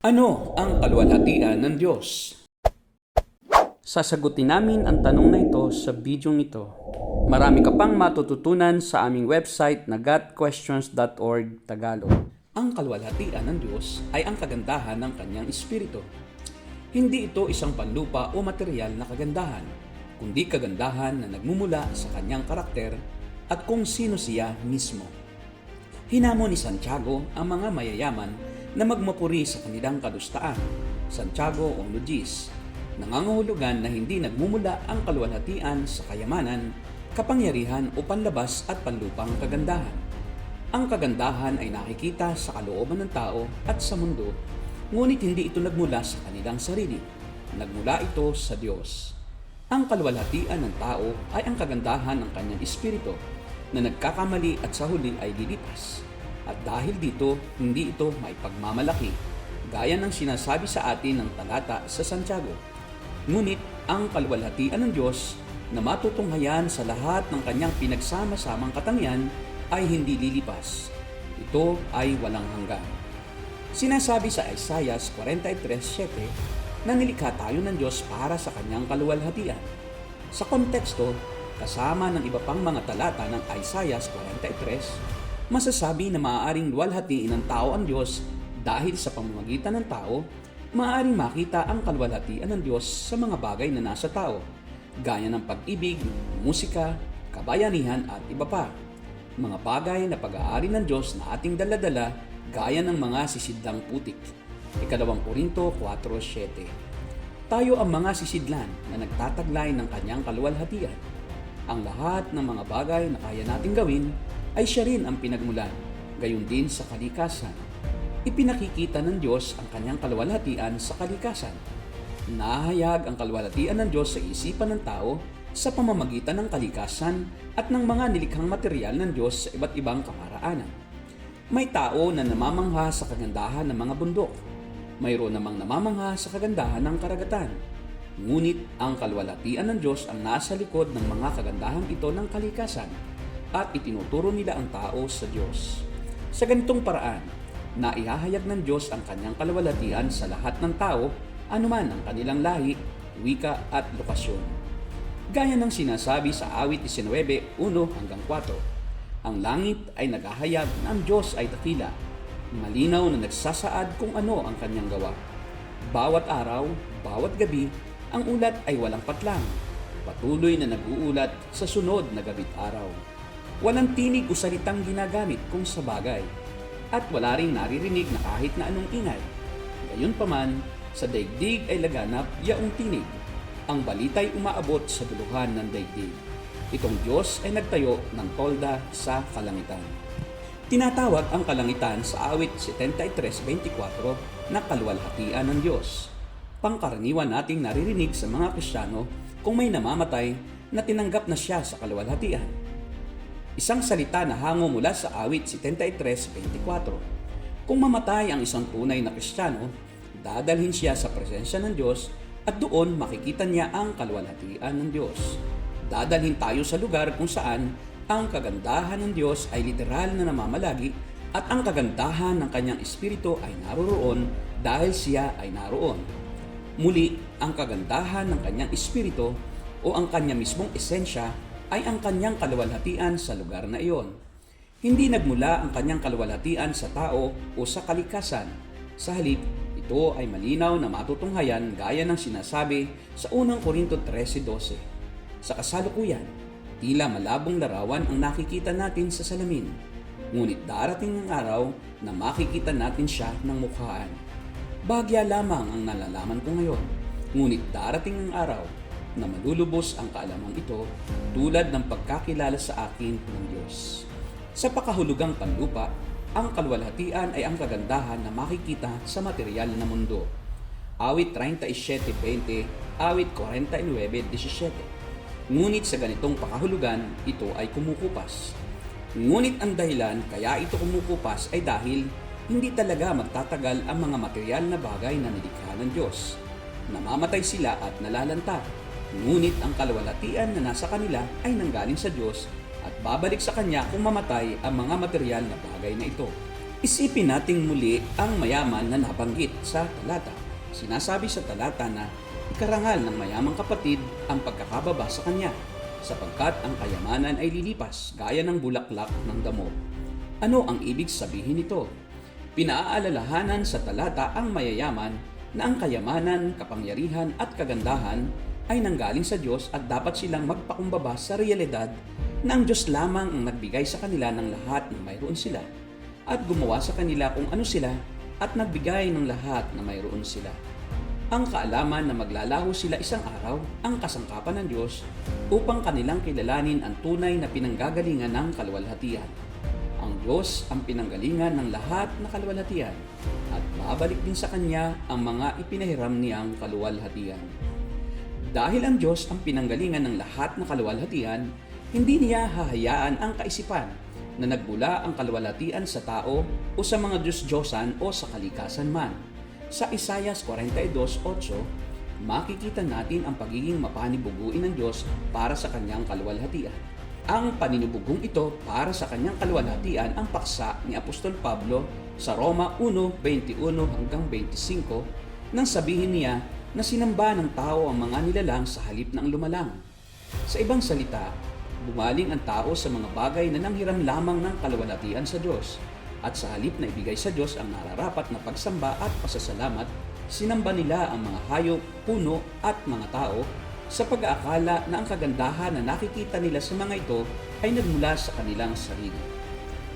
Ano ang kaluwalhatian ng Diyos? Sasagutin namin ang tanong na ito sa bidyong ito. Marami ka pang matututunan sa aming website na gotquestions.org Tagalog. Ang kaluwalhatian ng Diyos ay ang kagandahan ng kanyang espiritu. Hindi ito isang panlupa o material na kagandahan, kundi kagandahan na nagmumula sa kanyang karakter at kung sino siya mismo. Hinamon ni Santiago ang mga mayayaman na magmapuri sa kanilang kadustaan. Santiago o Logis, nangangahulugan na hindi nagmumula ang kaluwalhatian sa kayamanan, kapangyarihan o panlabas at panlupang kagandahan. Ang kagandahan ay nakikita sa kalooban ng tao at sa mundo, ngunit hindi ito nagmula sa kanilang sarili. Nagmula ito sa Diyos. Ang kaluwalhatian ng tao ay ang kagandahan ng kanyang espiritu na nagkakamali at sa huli ay lilipas. At dahil dito, hindi ito may pagmamalaki, gaya ng sinasabi sa atin ng talata sa Santiago. Ngunit ang kaluwalhatian ng Diyos na matutunghayan sa lahat ng kanyang pinagsama-samang katangian ay hindi lilipas. Ito ay walang hanggan. Sinasabi sa Isaiah 43:7 na nilikha tayo ng Diyos para sa kanyang kaluwalhatian. Sa konteksto, kasama ng iba pang mga talata ng Isaiah 43, masasabi na maaaring luwalhatiin ng tao ang Diyos dahil sa pamamagitan ng tao, maaaring makita ang kaluwalhatian ng Diyos sa mga bagay na nasa tao, gaya ng pag-ibig, musika, kabayanihan at iba pa. Mga bagay na pag-aari ng Diyos na ating daladala gaya ng mga sisidlang putik. 2 Korinto 4:7. Tayo ang mga sisidlan na nagtataglay ng kanyang kaluwalhatian. Ang lahat ng mga bagay na kaya nating gawin ay siya rin ang pinagmulan, gayon din sa kalikasan. Ipinakikita ng Diyos ang kanyang kaluwalhatian sa kalikasan. Nahayag ang kaluwalhatian ng Diyos sa isipan ng tao sa pamamagitan ng kalikasan at ng mga nilikhang material ng Diyos sa iba't ibang kamaraanan. May tao na namamangha sa kagandahan ng mga bundok. Mayroon namang namamangha sa kagandahan ng karagatan. Ngunit ang kaluwalhatian ng Diyos ang nasa likod ng mga kagandahan ito ng kalikasan at itinuturo nila ang tao sa Diyos. Sa ganitong paraan, naihahayag ng Diyos ang kanyang kaluwalhatian sa lahat ng tao, anuman ang kanilang lahi, wika at lokasyon. Gaya ng sinasabi sa awit 19:1-4, ang langit ay naghahayag na ang Diyos ay dakila, malinaw na nagsasaad kung ano ang kanyang gawa. Bawat araw, bawat gabi, ang ulat ay walang patlang, patuloy na nag-uulat sa sunod na gabi't araw. Walang tinig o salitang ginagamit kung sa bagay, at wala ring naririnig na kahit na anong ingay. Gayunpaman, sa daigdig ay laganap yaong tinig. Ang balita'y umaabot sa duluhan ng daigdig. Itong Diyos ay nagtayo ng tolda sa kalangitan. Tinatawag ang kalangitan sa awit 73:24 na kaluwalhatian ng Diyos. Pangkaraniwan nating naririnig sa mga Kristiyano kung may namamatay na tinanggap na siya sa kaluwalhatian. Isang salita na hango mula sa awit 73:24. Kung mamatay ang isang tunay na Kristiyano, dadalhin siya sa presensya ng Diyos at doon makikita niya ang kaluwalhatian ng Diyos. Dadalhin tayo sa lugar kung saan ang kagandahan ng Diyos ay literal na namamalagi at ang kagandahan ng kanyang espiritu ay naroroon dahil siya ay naroon. Muli, ang kagandahan ng kanyang espiritu o ang kanya mismong esensya ay ang kanyang kaluwalhatian sa lugar na iyon. Hindi nagmula ang kanyang kaluwalhatian sa tao o sa kalikasan. Sa halip, ito ay malinaw na matutunghayan gaya ng sinasabi sa 1 Korinto 13:12. Sa kasalukuyan, tila malabong larawan ang nakikita natin sa salamin, ngunit darating ang araw na makikita natin siya ng mukhaan. Bagya lamang ang nalalaman ko ngayon, ngunit darating ang araw na malulubos ang kaalamang ito tulad ng pagkakilala sa akin ng Diyos. Sa pakahulugang panlupa, ang kaluwalhatian ay ang kagandahan na makikita sa material na mundo. Awit 37:20, awit 49:17. Ngunit sa ganitong pakahulugan, ito ay kumukupas. Ngunit ang dahilan kaya ito kumukupas ay dahil hindi talaga magtatagal ang mga material na bagay na nilikha ng Diyos. Namamatay sila at nalalanta. Ngunit ang kaluwalhatian na nasa kanila ay nanggaling sa Diyos at babalik sa Kanya kung mamatay ang mga material na bagay na ito. Isipin nating muli ang mayaman na nabanggit sa talata. Sinasabi sa talata na ikarangal ng mayamang kapatid ang pagkakababa sa kanya, sapagkat ang kayamanan ay lilipas gaya ng bulaklak ng damo. Ano ang ibig sabihin nito? Pinaaalalahanan sa talata ang mayayaman na ang kayamanan, kapangyarihan at kagandahan ay nanggaling sa Diyos at dapat silang magpakumbaba sa realidad na ang Diyos lamang ang nagbigay sa kanila ng lahat na mayroon sila at gumawa sa kanila kung ano sila at nagbigay ng lahat na mayroon sila. Ang kaalaman na maglalaho sila isang araw ang kasangkapan ng Diyos upang kanilang kilalanin ang tunay na pinanggagalingan ng kaluwalhatian. Ang Diyos ang pinanggalingan ng lahat na kaluwalhatian at babalik din sa Kanya ang mga ipinahiram niyang kaluwalhatian. Dahil ang Diyos ang pinanggalingan ng lahat na kaluwalhatian, hindi niya hahayaan ang kaisipan na nagbula ang kaluwalhatian sa tao o sa mga Diyos-Diyosan o sa kalikasan man. Sa Isaiah 42:8, makikita natin ang pagiging mapanibuguin ng Diyos para sa kanyang kaluwalhatian. Ang paninubugong ito para sa kanyang kaluwalhatian ang paksa ni Apostol Pablo sa Roma 1:21-25 nang sabihin niya na sinamba ng tao ang mga nilalang sa halip ng lumalang. Sa ibang salita, bumaling ang tao sa mga bagay na nanghiram lamang ng kaluwalhatian sa Diyos at sa halip na ibigay sa Diyos ang nararapat na pagsamba at pasasalamat, sinamba nila ang mga hayop, puno at mga tao sa pag-aakala na ang kagandahan na nakikita nila sa mga ito ay nagmula sa kanilang sarili.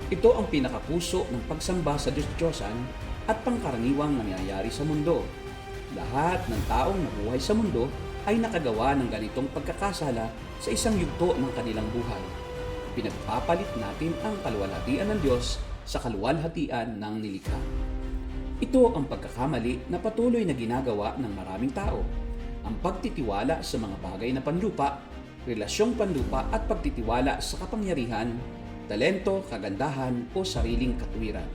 Ito ang pinakapuso ng pagsamba sa Diyos-Diyosan at pangkaraniwang nangyayari sa mundo. Lahat ng taong nabuhay sa mundo ay nakagawa ng ganitong pagkakasala sa isang yugto ng kanilang buhay. Pinagpapalit natin ang kaluwalhatian ng Diyos sa kaluwalhatian ng nilikha. Ito ang pagkakamali na patuloy na ginagawa ng maraming tao. Ang pagtitiwala sa mga bagay na panlupa, relasyong panlupa at pagtitiwala sa kapangyarihan, talento, kagandahan o sariling katwiran.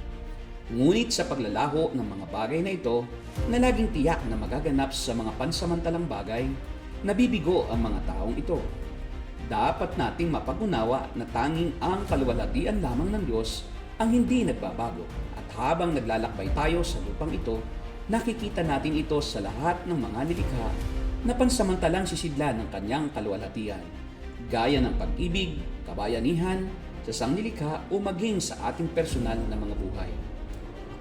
Ngunit sa paglalaho ng mga bagay na ito na laging tiyak na magaganap sa mga pansamantalang bagay, nabibigo ang mga taong ito. Dapat nating mapag-unawa na tanging ang kaluwalhatian lamang ng Diyos ang hindi nagbabago at habang naglalakbay tayo sa lupang ito, nakikita natin ito sa lahat ng mga nilikha na pansamantalang sisidlan ng kanyang kaluwalhatian, gaya ng pag-ibig, kabayanihan, sa sangnilikha o maging sa ating personal na mga buhay.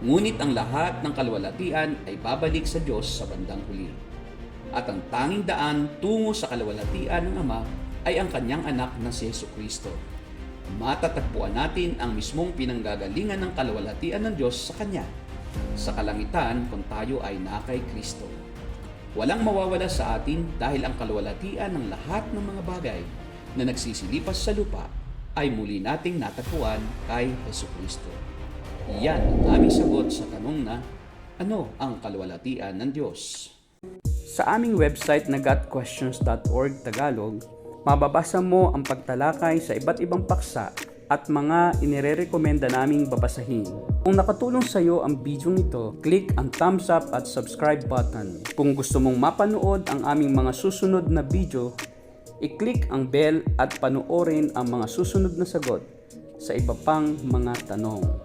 Ngunit ang lahat ng kaluwalhatian ay babalik sa Diyos sa bandang huli. At ang tanging daan tungo sa kaluwalhatian ng Ama ay ang kanyang anak na si Jesucristo. Matatagpuan natin ang mismong pinanggagalingan ng kaluwalhatian ng Diyos sa Kanya, sa kalangitan kung tayo ay na kay Kristo. Walang mawawala sa atin dahil ang kaluwalhatian ng lahat ng mga bagay na nagsisilipas sa lupa ay muli nating natagpuan kay Jesucristo. Iyan ang aming sagot sa tanong na, ano ang kaluwalhatian ng Diyos? Sa aming website na gotquestions.org Tagalog, mababasa mo ang pagtalakay sa iba't ibang paksa at mga inirerekomenda naming babasahin. Kung nakatulong sa iyo ang video nito, click ang thumbs up at subscribe button. Kung gusto mong mapanood ang aming mga susunod na video, i-click ang bell at panoorin ang mga susunod na sagot sa iba pang mga tanong.